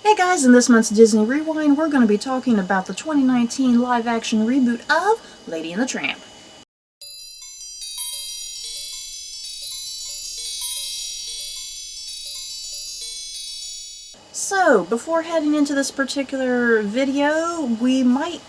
Hey guys, in this month's Disney Rewind, we're going to be talking about the 2019 live-action reboot of Lady and the Tramp. So, before heading into this particular video, we might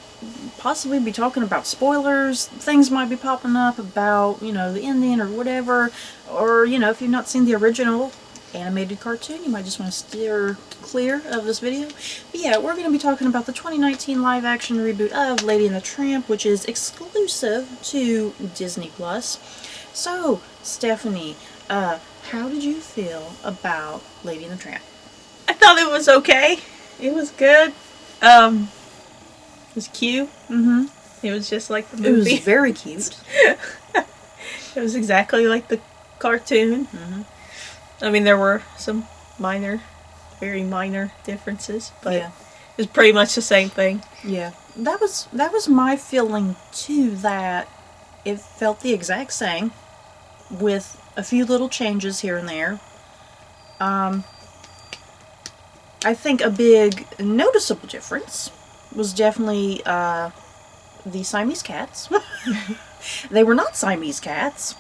possibly be talking about spoilers. Things might be popping up about, the ending or whatever. Or, if you've not seen the original animated cartoon, you might just want to steer clear of this video. But yeah, we're going to be talking about the 2019 live-action reboot of Lady and the Tramp, which is exclusive to Disney+. So, Stephanie, how did you feel about Lady and the Tramp? I thought it was okay. It was good. It was cute. It was just like the movie. It was very cute. It was exactly like the cartoon. I mean, there were some very minor differences, but yeah, it was pretty much the same thing. Yeah, that was my feeling too. That it felt the exact same, with a few little changes here and there. I think a big noticeable difference was definitely the Siamese cats. They were not Siamese cats.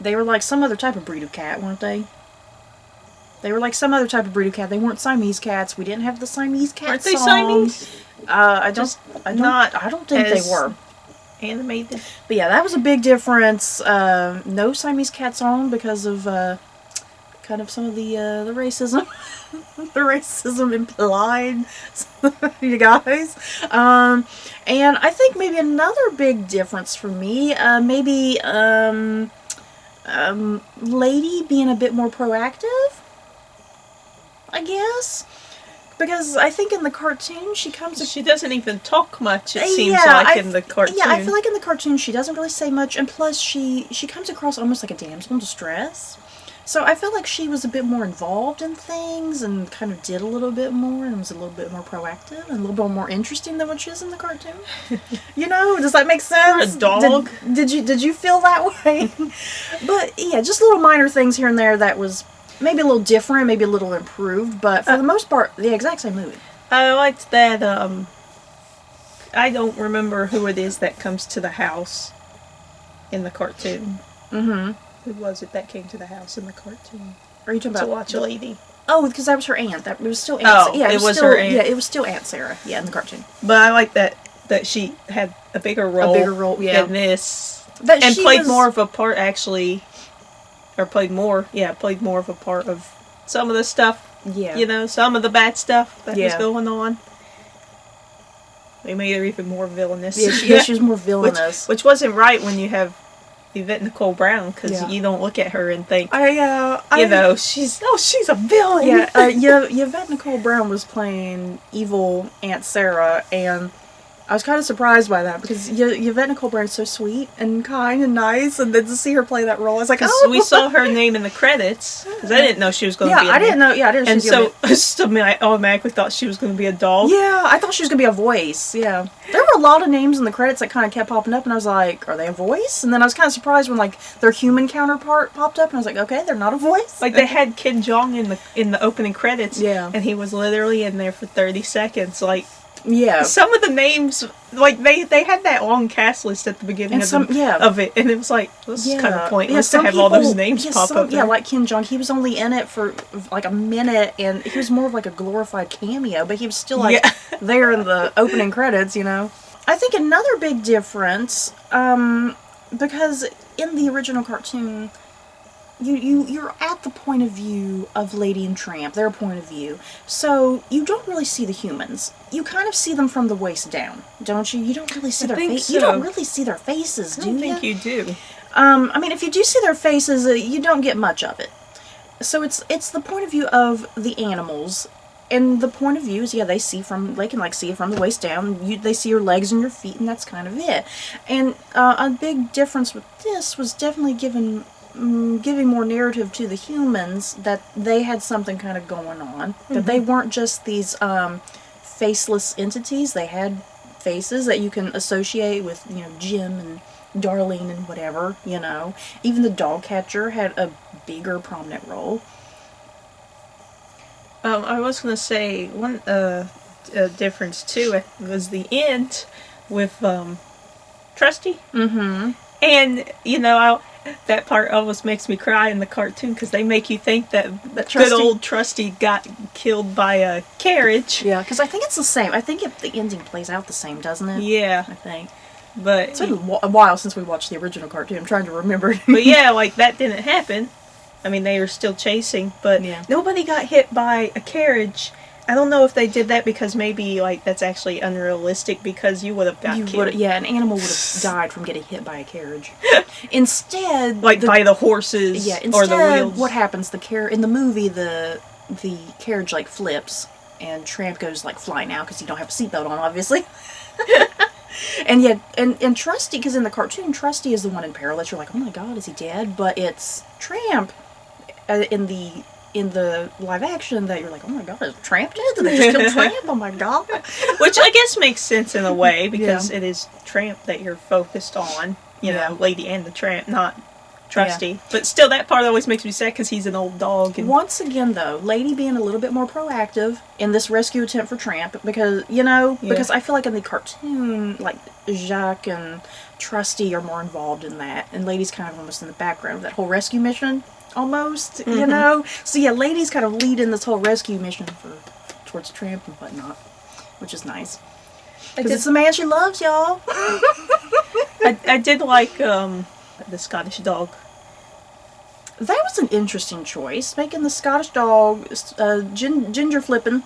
They were like some other type of breed of cat, weren't they? They were like some other type of breed of cat. They weren't Siamese cats. We didn't have the Siamese cat Aren't song. they Siamese? I don't think they were animated. But yeah, that was a big difference. No Siamese cat song because of kind of some of the racism. The racism implied, you guys. And I think maybe another big difference for me, maybe Lady being a bit more proactive, I guess. Because I think in the cartoon she doesn't even talk much, it seems like in the cartoon. Yeah, I feel like in the cartoon she doesn't really say much, and plus she comes across almost like a damsel in distress. So I feel like she was a bit more involved in things and kind of did a little bit more and was a little bit more proactive and a little bit more interesting than what she is in the cartoon. Does that make sense? For a dog. Did you feel that way? But yeah, just little minor things here and there that was maybe a little different, maybe a little improved, but for the most part, the exact same movie. I liked that, I don't remember who it is that comes to the house in the cartoon. Who was it that came to the house in the cartoon? Are you talking about to watch a lady? Oh, because that was her aunt. It was still Aunt. Oh, yeah, it was her aunt. Yeah, it was still Aunt Sarah. Yeah, in the cartoon. But I like that she had a bigger role. A bigger role, yeah. In this, and played more of a part actually, or played more of a part of some of the stuff. Yeah. Some of the bad stuff that was going on. They made her even more villainous. Yeah, she was more villainous. Which wasn't right when you have Yvette Nicole Brown, because you don't look at her and think, she's a villain. Yeah, Yvette Nicole Brown was playing evil Aunt Sarah, and I was kind of surprised by that, because Yvette Nicole Brown is so sweet and kind and nice, and then to see her play that role, I was like, oh! We saw her name in the credits, because I didn't know she was going to be I didn't know she was going to be so I automatically thought she was going to be a doll. Yeah, I thought she was going to be a voice, yeah. There were a lot of names in the credits that kind of kept popping up, and I was like, are they a voice? And then I was kind of surprised when, their human counterpart popped up, and I was like, okay, they're not a voice? They had Ken Jeong in the opening credits, and he was literally in there for 30 seconds, yeah. Some of the names, they had that long cast list at the beginning of it, and it was this is kind of pointless to have all those names pop up there. Yeah, like Ken Jeong, he was only in it for a minute, and he was more of a glorified cameo, but he was still there in the opening credits, I think another big difference, because in the original cartoon, you're at the point of view of Lady and Tramp, their point of view. So you don't really see the humans. You kind of see them from the waist down, don't you? You don't really see their faces. You don't really see their faces, do you? I don't think you do. I mean, if you do see their faces, you don't get much of it. So it's the point of view of the animals. And the point of view is, they can see it from the waist down. They see your legs and your feet, and that's kind of it. And a big difference with this was definitely giving more narrative to the humans, that they had something kind of going on, that they weren't just these faceless entities. They had faces that you can associate with, Jim and Darlene and whatever, Even the dog catcher had a bigger prominent role. I was gonna say one difference too was the end with Trusty. Mm-hmm. And that part almost makes me cry in the cartoon because they make you think that Trusty, good old Trusty got killed by a carriage. Yeah, because I think it's the same. I think the ending plays out the same, doesn't it? Yeah, I think. but It's been a while since we watched the original cartoon. I'm trying to remember. but yeah, like that didn't happen. I mean, they were still chasing, but Yeah. nobody got hit by a carriage. I don't know if they did that because maybe like that's actually unrealistic because you would have got killed. Yeah, an animal would have died from getting hit by a carriage. Instead, Like by the horses or the wheels. what happens? In the movie, the carriage like flips, and Tramp goes like flying out because he don't have a seatbelt on, obviously. And yeah, and Trusty, because in the cartoon, Trusty is the one in peril that you're like, oh my god, is he dead? But it's Tramp in the live action that you're like, oh my god, is Tramp dead? Did they just kill Tramp? Oh my god. Which I guess makes sense in a way because it is Tramp that you're focused on, Lady and the Tramp, not Trusty. Yeah. But still, that part always makes me sad because he's an old dog. And once again, though, Lady being a little bit more proactive in this rescue attempt for Tramp because, because I feel like in the cartoon, like, Jacques and Trusty are more involved in that, and Lady's kind of almost in the background of that whole rescue mission. Almost, So yeah, Lady's kind of leading this whole rescue mission towards Tramp and whatnot, which is nice. Because it's the man she loves, y'all. I did like the Scottish dog. That was an interesting choice, making the Scottish dog ginger flipping.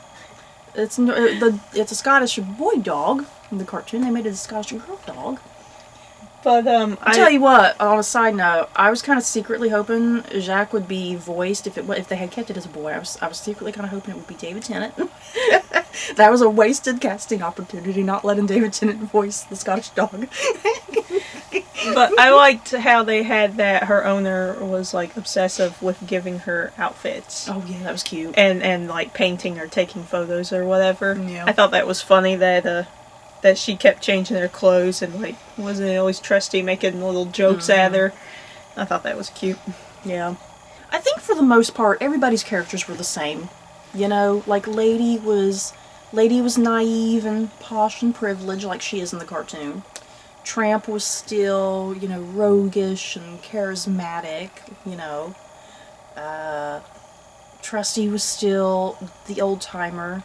It's a Scottish boy dog in the cartoon. They made it a Scottish girl dog. But I'll tell you what. On a side note, I was kind of secretly hoping Jacques would be voiced if they had kept it as a boy. I was secretly kind of hoping it would be David Tennant. That was a wasted casting opportunity, not letting David Tennant voice the Scottish dog. But I liked how they had that her owner was like obsessive with giving her outfits. Oh yeah, that was cute. And like painting or taking photos or whatever. Yeah. I thought that was funny that she kept changing her clothes and like wasn't it always Trusty making little jokes at her. I thought that was cute. Yeah. I think for the most part everybody's characters were the same. Like Lady was naive and posh and privileged like she is in the cartoon. Tramp was still, roguish and charismatic, Trusty was still the old-timer.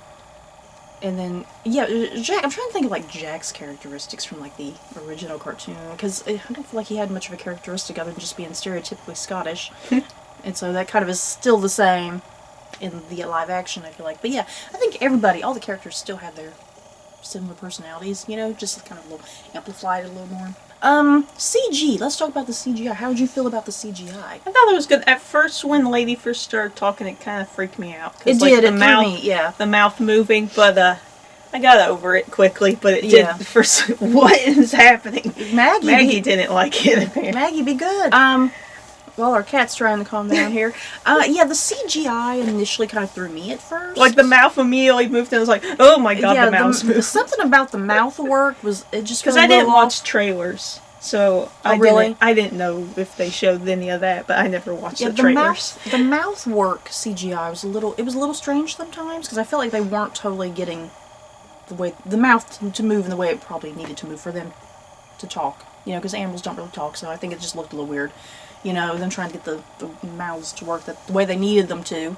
And then, Jack, I'm trying to think of, like, Jack's characteristics from, like, the original cartoon, because I don't feel like he had much of a characteristic other than just being stereotypically Scottish. And so that kind of is still the same in the live action, I feel like. But yeah, I think all the characters still have their similar personalities, just kind of a little amplified a little more. CG. Let's talk about the CGI. How did you feel about the CGI? I thought it was good. At first, when the lady first started talking, it kind of freaked me out. It did. It threw me, yeah. The mouth moving, but I got over it quickly. But it did. First, what is happening? Maggie didn't like it. Apparently. Maggie, be good. Well, our cat's trying to calm down here. The CGI initially kind of threw me at first. Like, the mouth immediately moved, and I was like, oh my god, the mouth moved. Something about the mouth work because I didn't watch trailers, so I didn't know if they showed any of that, but I never watched the trailers. The mouth work CGI was a little strange sometimes, because I felt like they weren't totally getting the mouth to move in the way it probably needed to move for them to talk. Because animals don't really talk, so I think it just looked a little weird. Them trying to get the mouths to work the way they needed them to.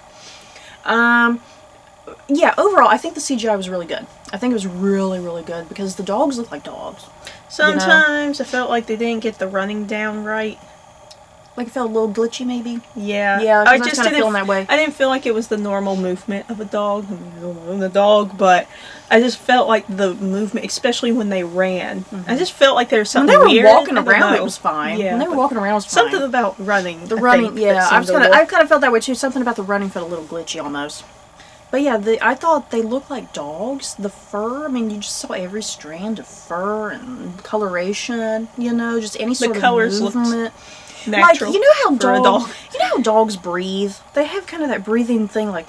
Overall, I think the CGI was really good. I think it was really, really good, because the dogs look like dogs. Sometimes I felt like they didn't get the running down right. Like it felt a little glitchy, maybe? Yeah. Yeah, I just kind of feeling that way. I didn't feel like it was the normal movement of a dog. But I just felt like the movement, especially when they ran. Mm-hmm. I just felt like there was something weird. When they were walking around, it was fine. Yeah, when they were walking around, it was fine. Something about running. The running, yeah. I kind of felt that way too. Something about the running felt a little glitchy almost. But yeah, I thought they looked like dogs. The fur, you just saw every strand of fur and coloration, just any sort of movement. Natural, like, how dogs breathe? They have kind of that breathing thing, like,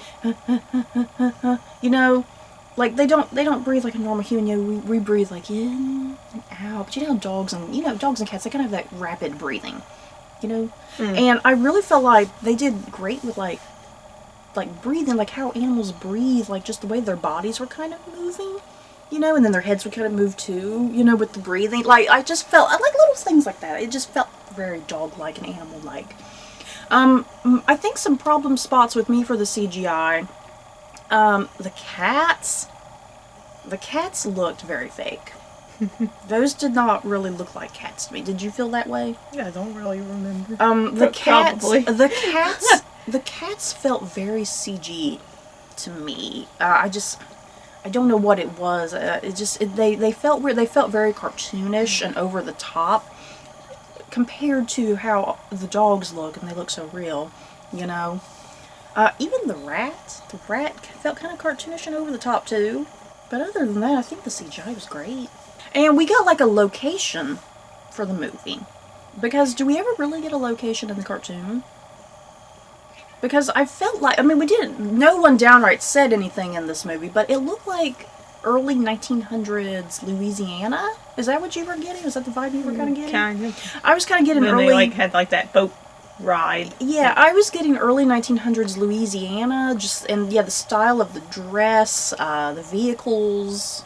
like they don't breathe like a normal human. We breathe like in and out. But how dogs and cats, they kind of have that rapid breathing, And I really felt like they did great with like like breathing, like how animals breathe, like just the way their bodies were kind of moving, you know, and then their heads would kind of move too, you know, with the breathing. Like, I just felt, I like little things like that. It just felt very dog-like and animal-like. I think some problem spots with me for the CGI, the cats looked very fake. Those did not really look like cats to me. Did you feel that way? Yeah, I don't really remember. The cats, Probably. the cats felt very CG to me. I don't know what it was. They felt weird. They felt very cartoonish and over the top compared to how the dogs look, and they look so real, you know. Even the rat felt kind of cartoonish and over the top too. But other than that, I think the CGI was great. And we got like a location for the movie. Because do we ever really get a location in the cartoon? Because I felt like, I mean, no one downright said anything in this movie, but it looked like early 1900s Louisiana. Is that what you were getting? Was that the vibe you were kind of getting? Kind of. I was kind of getting And early. they like had like that boat ride. Yeah, I was getting early 1900s Louisiana, and the style of the dress, the vehicles,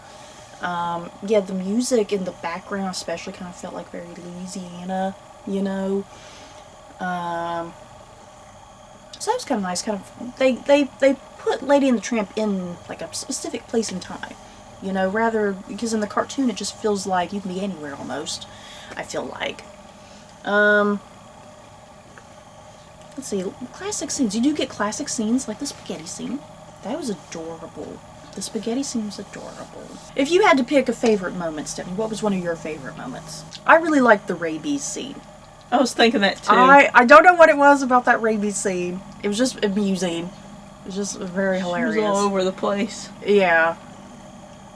the music in the background especially kind of felt like very Louisiana, you know. So that was kind of nice. Kind of they put Lady and the Tramp in like a specific place and time, you know, rather because in the cartoon it just feels like you can be anywhere almost. I feel like. Let's see, classic scenes. You do get classic scenes like the spaghetti scene. That was adorable. The spaghetti scene was adorable. If you had to pick a favorite moment, Stephanie, what was one of your favorite moments? I really liked the rabies scene. I was thinking that too. I don't know what it was about that rabies scene. It was just amusing. It was just very hilarious. It was all over the place. Yeah.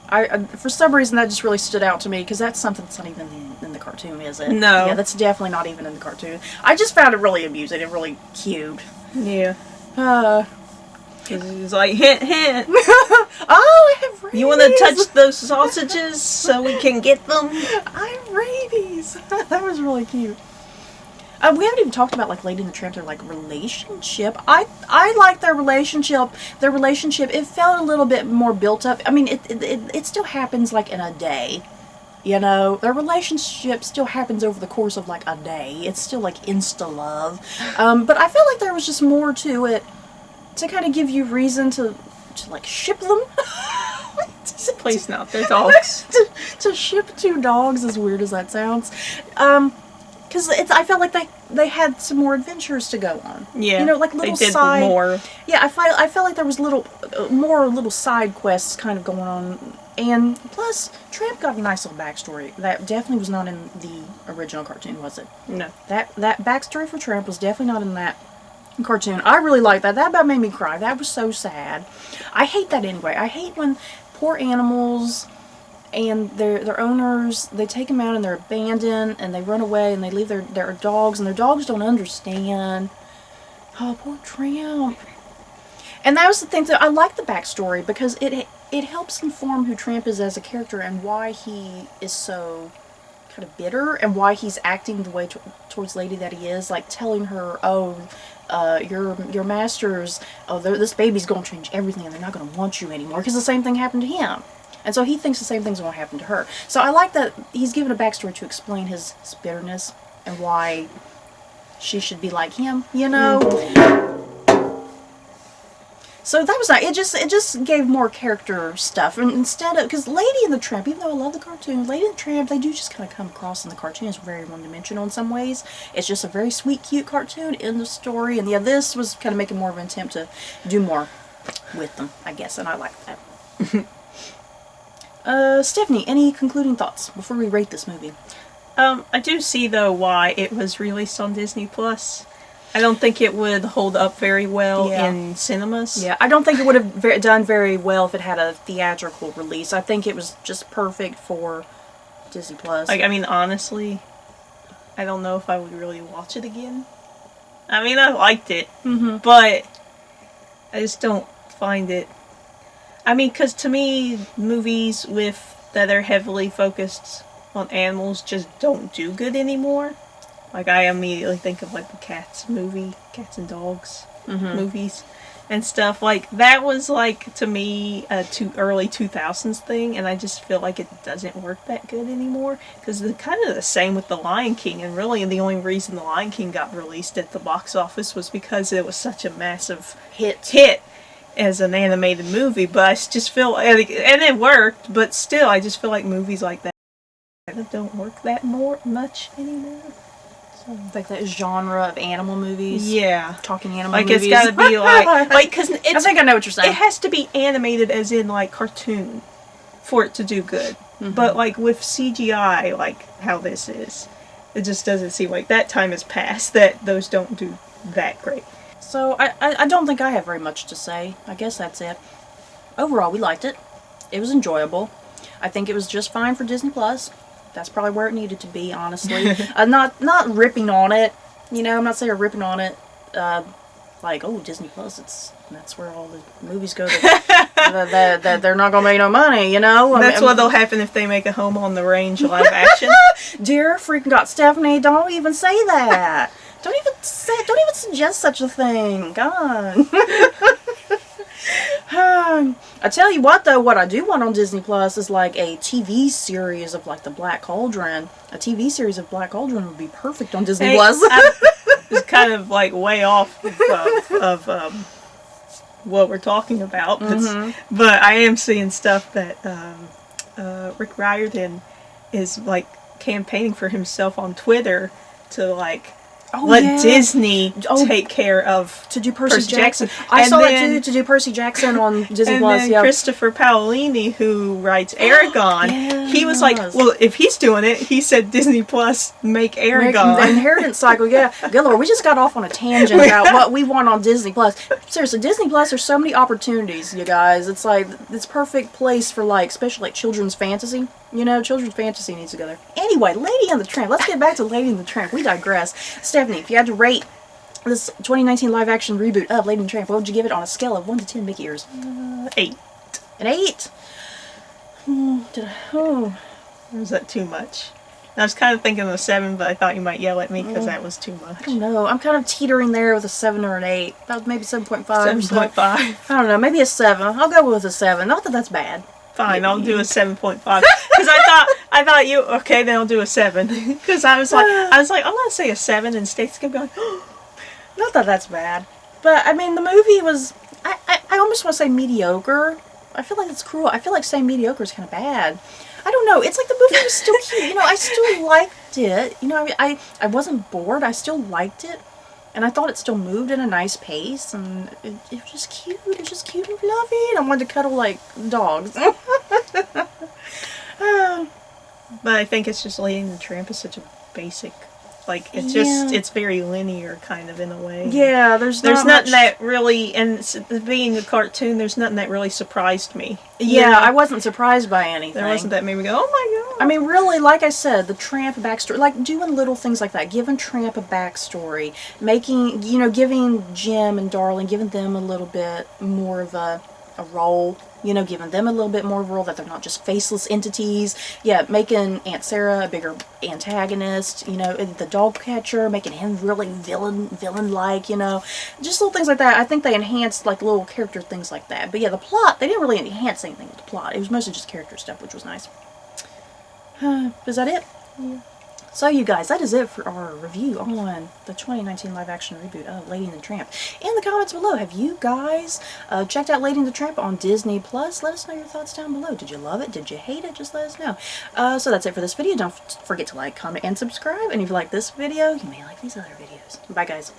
I for some reason that just really stood out to me because that's something that's not even in the cartoon, is it? No. Yeah, that's definitely not even in the cartoon. I just found it really amusing and really cute. Yeah. Because it was like, hint, hint. Oh, I have rabies. You want to touch those sausages so we can get them? I have rabies. That was really cute. We haven't even talked about like Lady and the Tramp, their like relationship. I like their relationship. Their relationship, it felt a little bit more built up. I mean, it still happens like in a day. You know, their relationship still happens over the course of like a day. It's still like insta love. But I felt like there was just more to it to kind of give you reason to like ship them. Please not, they're dogs. to ship two dogs, as weird as that sounds. Because I felt like they had some more adventures to go on. Yeah, you know, like little they did side. More. Yeah, I felt like there was more little side quests kind of going on, and plus Tramp got a nice little backstory that definitely was not in the original cartoon, was it? No. That backstory for Tramp was definitely not in that cartoon. I really liked that. That about made me cry. That was so sad. I hate that anyway. I hate when poor animals and their owners, they take them out and they're abandoned and they run away and they leave their dogs and their dogs don't understand. Oh, poor Tramp. And that was the thing that I like the backstory because it helps inform who Tramp is as a character and why he is so kind of bitter and why he's acting the way towards Lady that he is, like telling her, your masters, this baby's going to change everything and they're not going to want you anymore because the same thing happened to him. And so he thinks the same thing's going to happen to her. So I like that he's given a backstory to explain his bitterness and why she should be like him, you know? So that was nice. It just gave more character stuff. And instead of, because Lady and the Tramp, even though I love the cartoon, Lady and the Tramp, they do just kind of come across in the cartoon as very one-dimensional in some ways. It's just a very sweet, cute cartoon in the story. And yeah, this was kind of making more of an attempt to do more with them, I guess. And I like that. Stephanie, any concluding thoughts before we rate this movie? I do see, though, why it was released on Disney+. I don't think it would hold up very well in cinemas. Yeah, I don't think it would have done very well if it had a theatrical release. I think it was just perfect for Disney+. Like, I mean, honestly, I don't know if I would really watch it again. I mean, I liked it, but I just don't find it... I mean, because to me, movies that are heavily focused on animals just don't do good anymore. Like, I immediately think of, like, the Cats and Dogs movies. and stuff, like, that was, like, to me, a early 2000s thing, and I just feel like it doesn't work that good anymore, because it's kind of the same with The Lion King, and really the only reason The Lion King got released at the box office was because it was such a massive hit as an animated movie, but I just feel, and it worked, but still, I just feel like movies like that don't work that much anymore. Like that genre of animal movies. Yeah. Talking animal like movies. It's gotta be like, cause it's, I think I know what you're saying. It has to be animated as in like cartoon for it to do good. Mm-hmm. But like with CGI, like how this is, it just doesn't seem like that time has passed that those don't do that great. So I don't think I have very much to say. I guess that's it. Overall, we liked it. It was enjoyable. I think it was just fine for Disney Plus. That's probably where it needed to be, honestly. Not ripping on it. You know, I'm not saying ripping on it. Like, oh, Disney Plus, that's where all the movies go. That they're not gonna make no money. You know. That's what'll happen if they make a Home on the Range live action. Dear freaking God, Stephanie, don't even say that. Don't even suggest such a thing. God. I tell you what, though, what I do want on Disney Plus is like a TV series of like the Black Cauldron. A TV series of Black Cauldron would be perfect on Disney Plus. It's kind of like way off of what we're talking about, but I am seeing stuff that Rick Riordan is like campaigning for himself on Twitter to like. Let Disney take care of to do Percy Jackson. I saw that too, to do Percy Jackson on Disney Plus. And then Christopher Paolini, who writes Aragon, he was like, well, if he's doing it, he said Disney Plus make Aragon. The Inheritance Cycle, yeah. Good Lord, we just got off on a tangent about what we want on Disney Plus. Seriously, Disney Plus, there's so many opportunities, you guys. It's like, it's perfect place for like, especially like children's fantasy. You know, children's fantasy needs to go there. Anyway, Lady and the Tramp. Let's get back to Lady and the Tramp. We digress. Stephanie, if you had to rate this 2019 live-action reboot of Lady and the Tramp, what would you give it on a scale of 1 to 10 Mickey ears? 8. An 8? Or was that too much? I was kind of thinking of a 7, but I thought you might yell at me because that was too much. I don't know. I'm kind of teetering there with a 7 or an 8. That was maybe 7.5. 7.5. I don't know. Maybe a 7. I'll go with a 7. Not that that's bad. Fine, I'll do a 7.5. Because I thought you, okay, then I'll do a 7. Because I was like, I'm going to say a 7, and Stacey's going to be like, oh. Not that that's bad. But, I mean, the movie was, I almost want to say mediocre. I feel like it's cruel. I feel like saying mediocre is kind of bad. I don't know. It's like the movie was still cute. You know, I still liked it. You know, I wasn't bored. I still liked it. And I thought it still moved at a nice pace, and it was just cute. It was just cute and fluffy, and I wanted to cuddle like dogs. But I think it's just Lady and the Tramp is such a basic, like, it's just, it's very linear kind of in a way. Yeah, there's nothing that really, and being a cartoon, there's nothing that really surprised me. Yeah, I wasn't surprised by anything. There wasn't that made me go, oh my God. I mean, really, like I said, the Tramp backstory, like doing little things like that, giving Tramp a backstory, making, you know, giving Jim and Darling, giving them a little bit more of a role, you know, giving them a little bit more of a role, that they're not just faceless entities. Yeah, making Aunt Sarah a bigger antagonist, you know, the dog catcher, making him really villain-like, you know, just little things like that. I think they enhanced, like, little character things like that. But yeah, the plot, they didn't really enhance anything with the plot. It was mostly just character stuff, which was nice. Is that it? Yeah. So you guys, that is it for our review on the 2019 live-action reboot of Lady and the Tramp. In the comments below, have you guys checked out Lady and the Tramp on Disney Plus? Let us know your thoughts down below. Did you love it? Did you hate it? Just let us know. So that's it for this video. Don't forget to like, comment, and subscribe. And if you like this video, you may like these other videos. Bye, guys.